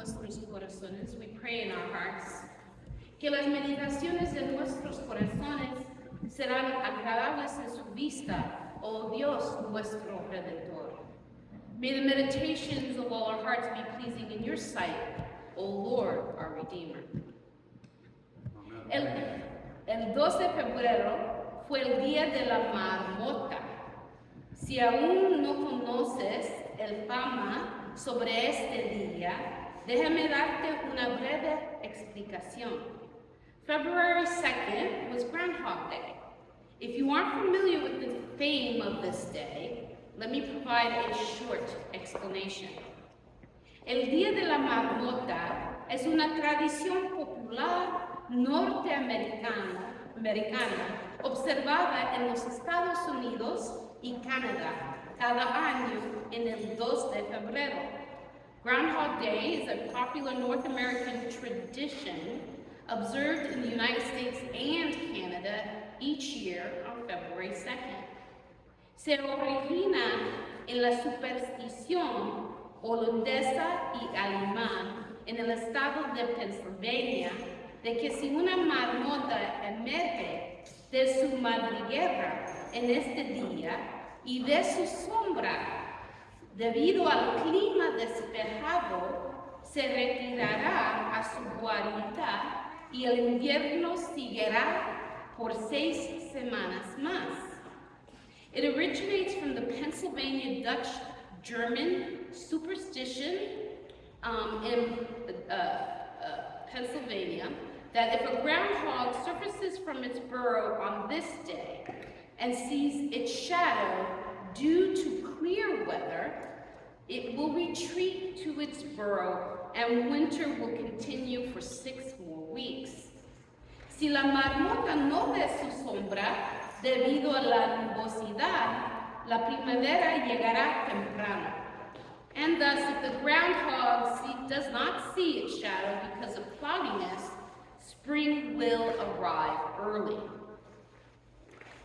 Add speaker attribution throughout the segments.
Speaker 1: nuestros corazones. We pray in our hearts. Que las meditaciones de nuestros corazones serán agradables en su vista, oh Dios, nuestro Redentor. May the meditations of all our hearts be pleasing in your sight, O Lord, our Redeemer. El 2 de febrero fue el día de la marmota. Si aún no conoces el fama sobre este día, déjame darte una breve explicación. February 2nd was Groundhog Day. If you aren't familiar with the fame of this day, let me provide a short explanation. El Día de la Marmota es una tradición popular norteamericana observada en los Estados Unidos y Canadá cada año en el 2 de febrero. Groundhog Day is a popular North American tradition observed in the United States and Canada each year on February 2nd. Se origina en la superstición holandesa y alemán en el estado de Pennsylvania de que si una marmota emerge de su madriguera en este día y de su sombra, debido al clima despejado, se retirará a su guarida y el invierno seguirá por 6 semanas más. It originates from the Pennsylvania Dutch-German superstition in Pennsylvania that if a groundhog surfaces from its burrow on this day and sees its shadow due to clear weather, it will retreat to its burrow and winter will continue for 6 more weeks. Si la marmota no ve su sombra debido a la nubosidad, la primavera llegará temprano. And thus, if the groundhog does not see its shadow because of cloudiness, spring will arrive early.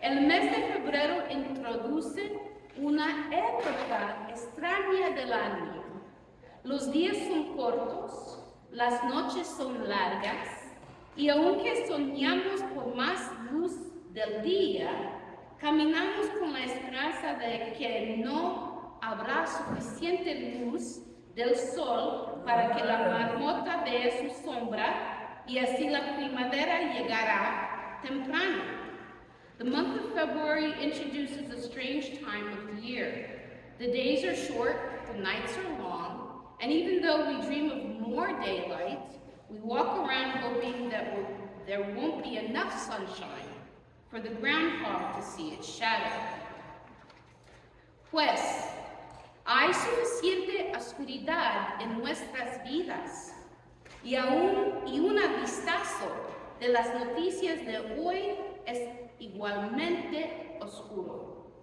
Speaker 1: El mes de febrero introduce una época extraña del año. Los días son cortos, las noches son largas, y aunque soñamos por más luz del día, caminamos con la esperanza de que no habrá suficiente luz del sol para que la marmota vea su sombra y así la primavera llegará temprano. The month of February introduces a strange time of the year. The days are short, the nights are long, and even though we dream of more daylight, we walk around hoping that there won't be enough sunshine for the groundhog to see its shadow. Pues, hay suficiente oscuridad en nuestras vidas y un vistazo de las noticias de hoy es igualmente oscuro.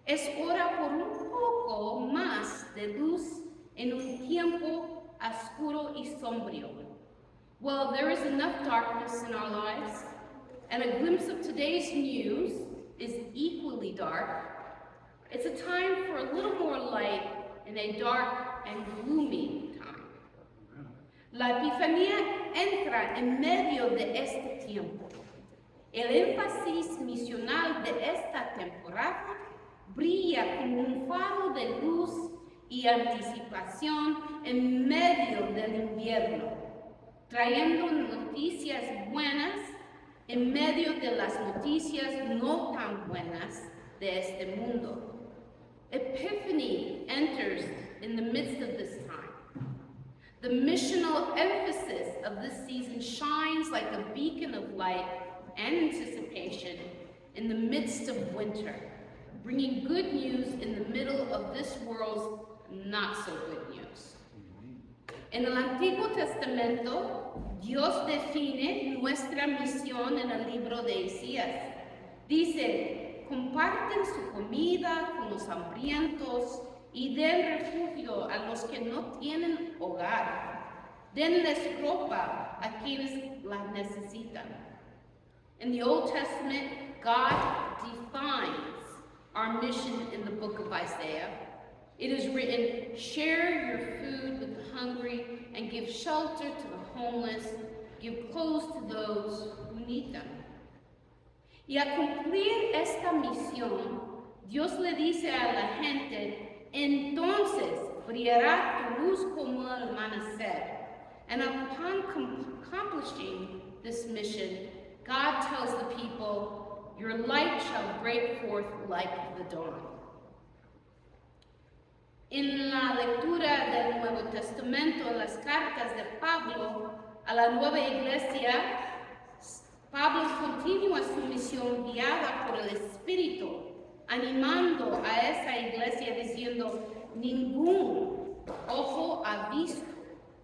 Speaker 1: Es hora por un poco más de luz en un tiempo oscuro y sombrío. Well, there is enough darkness in our lives, and a glimpse of today's news is equally dark. It's a time for a little more light in a dark and gloomy time. La Epifanía entra en medio de este tiempo. El énfasis misional de esta temporada brilla como un faro de luz y anticipación en medio del invierno, trayendo noticias buenas en medio de las noticias no tan buenas de este mundo. Epiphany enters in the midst of this time. The missional emphasis of this season shines like a beacon of light and anticipation in the midst of winter, bringing good news in the middle of this world's not so good news. En el Antiguo Testamento, Dios define nuestra misión en el libro de Isaías. Dice, comparten su comida con los hambrientos y den refugio a los que no tienen hogar. Denles ropa a quienes la necesitan. In the Old Testament, God defines our mission in the book of Isaiah. It is written, share your food with the hungry and give give shelter to the homeless, give clothes to those who need them. Y a cumplir esta misión, Dios le dice a la gente, entonces brillará tu luz como el amanecer. And upon accomplishing this mission, God tells the people, your light shall break forth like the dawn. En la lectura del Nuevo Testamento, en las cartas de Pablo a la nueva iglesia, Pablo continúa su misión guiada por el Espíritu, animando a esa iglesia diciendo, ningún ojo ha visto,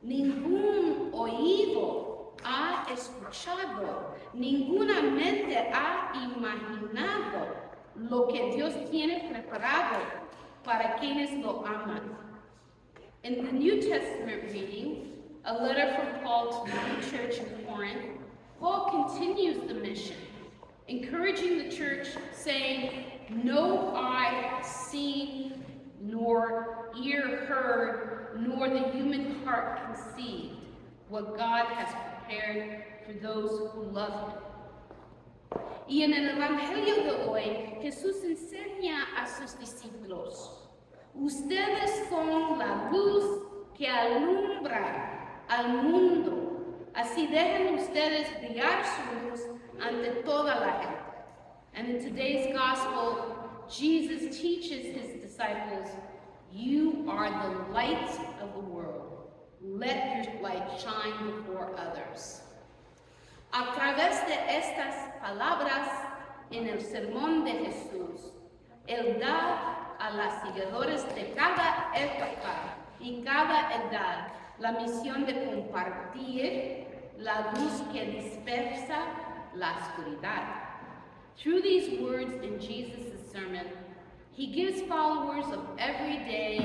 Speaker 1: ningún oído ha escuchado, ninguna mente ha imaginado lo que Dios tiene preparado para quienes lo aman. In the New Testament reading, a letter from Paul to the new church in Corinth, Paul continues the mission, encouraging the church, saying, no eye seen, nor ear heard, nor the human heart conceived what God has prepared for those who love Him. Y en el Evangelio de hoy, Jesús enseña a sus discípulos, ustedes son la luz que alumbra al mundo. Así dejen ustedes brillar su luz ante toda la gente. And in today's gospel, Jesus teaches his disciples, you are the light of the world. Let your light shine before others. A través de estas palabras en el sermón de Jesús, Él da a los seguidores de cada época y cada edad la misión de compartir la luz que dispersa la oscuridad. Through these words in Jesus' sermon, he gives followers of every day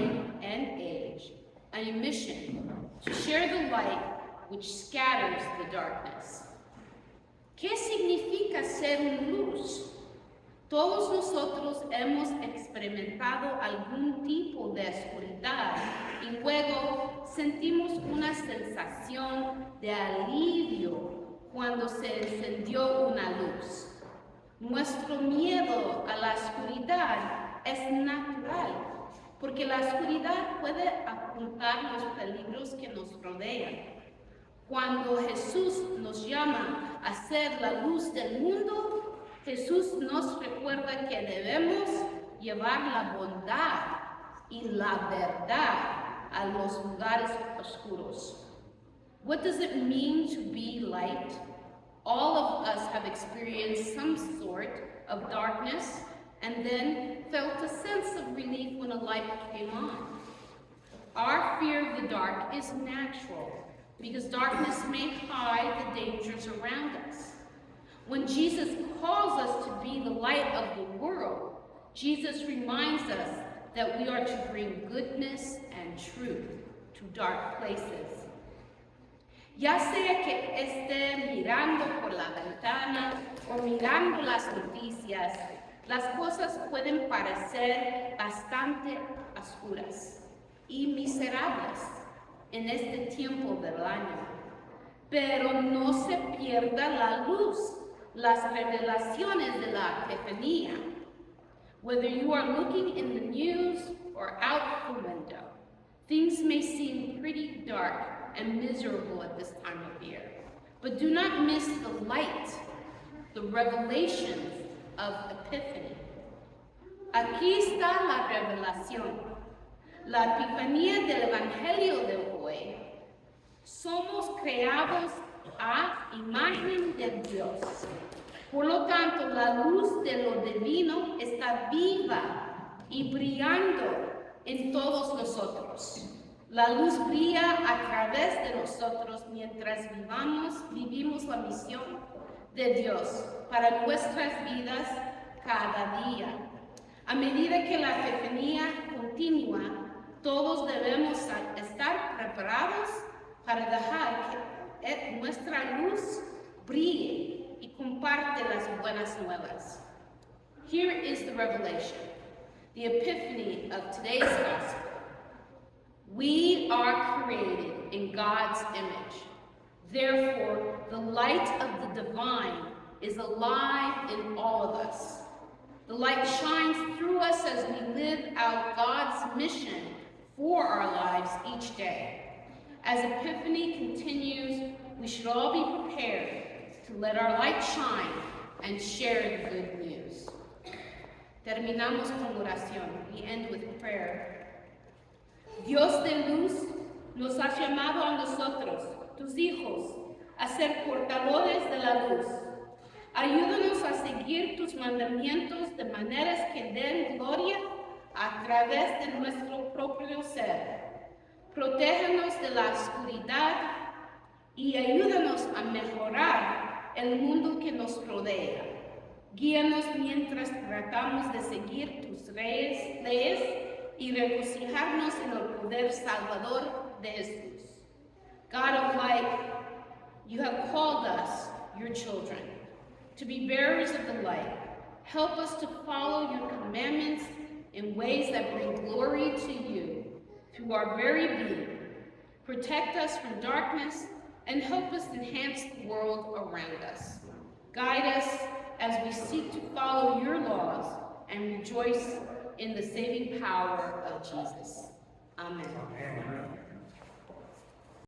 Speaker 1: and age a mission to share the light which scatters the darkness. ¿Qué significa ser una luz? Todos nosotros hemos experimentado algún tipo de oscuridad y luego sentimos una sensación de alivio cuando se encendió una luz. Nuestro miedo a la oscuridad es natural, porque la oscuridad puede apuntar los peligros que nos rodean. Cuando Jesús nos llama a ser la luz del mundo, Jesús nos recuerda que debemos llevar la bondad y la verdad a los lugares oscuros. What does it mean to be light? All of us have experienced some sort of darkness and then felt a sense of relief when a light came on. Our fear of the dark is natural because darkness may hide the dangers around us. When Jesus calls us to be the light of the world, Jesus reminds us that we are to bring goodness and truth to dark places. Ya sea que esté mirando por la ventana o mirando las noticias, las cosas pueden parecer bastante oscuras y miserables en este tiempo del año. Pero no se pierda la luz, las revelaciones de la epifanía. Whether you are looking in the news or out the window, things may seem pretty dark and miserable at this time of year. But do not miss the light, the revelations of Epiphany. Aquí está la revelación, la epifanía del Evangelio de hoy. Somos creados a imagen de Dios. Por lo tanto, la luz de lo divino está viva y brillando en todos nosotros. La luz brilla a través de nosotros mientras vivimos la misión de Dios para nuestras vidas cada día. A medida que la epifanía continúa, todos debemos estar preparados para dejar que nuestra luz brille y comparte las buenas nuevas. Here is the revelation, the epiphany of today's gospel. We are created in God's image. Therefore, the light of the divine is alive in all of us. The light shines through us as we live out God's mission for our lives each day. As Epiphany continues, we should all be prepared to let our light shine and share the good news. Terminamos con oración. We end with prayer. Dios de luz, nos has llamado a nosotros, tus hijos, a ser portadores de la luz. Ayúdanos a seguir tus mandamientos de maneras que den gloria a través de nuestro propio ser. Protéjanos de la oscuridad y ayúdanos a mejorar el mundo que nos rodea. Guíanos mientras tratamos de seguir tus leyes y regocijarnos en el poder salvador de Jesús. God of light, you have called us, your children, to be bearers of the light. Help us to follow your commandments in ways that bring glory to you through our very being. Protect us from darkness and help us enhance the world around us. Guide us as we seek to follow your laws and rejoice in the saving power of Jesus. Amen.
Speaker 2: Amen.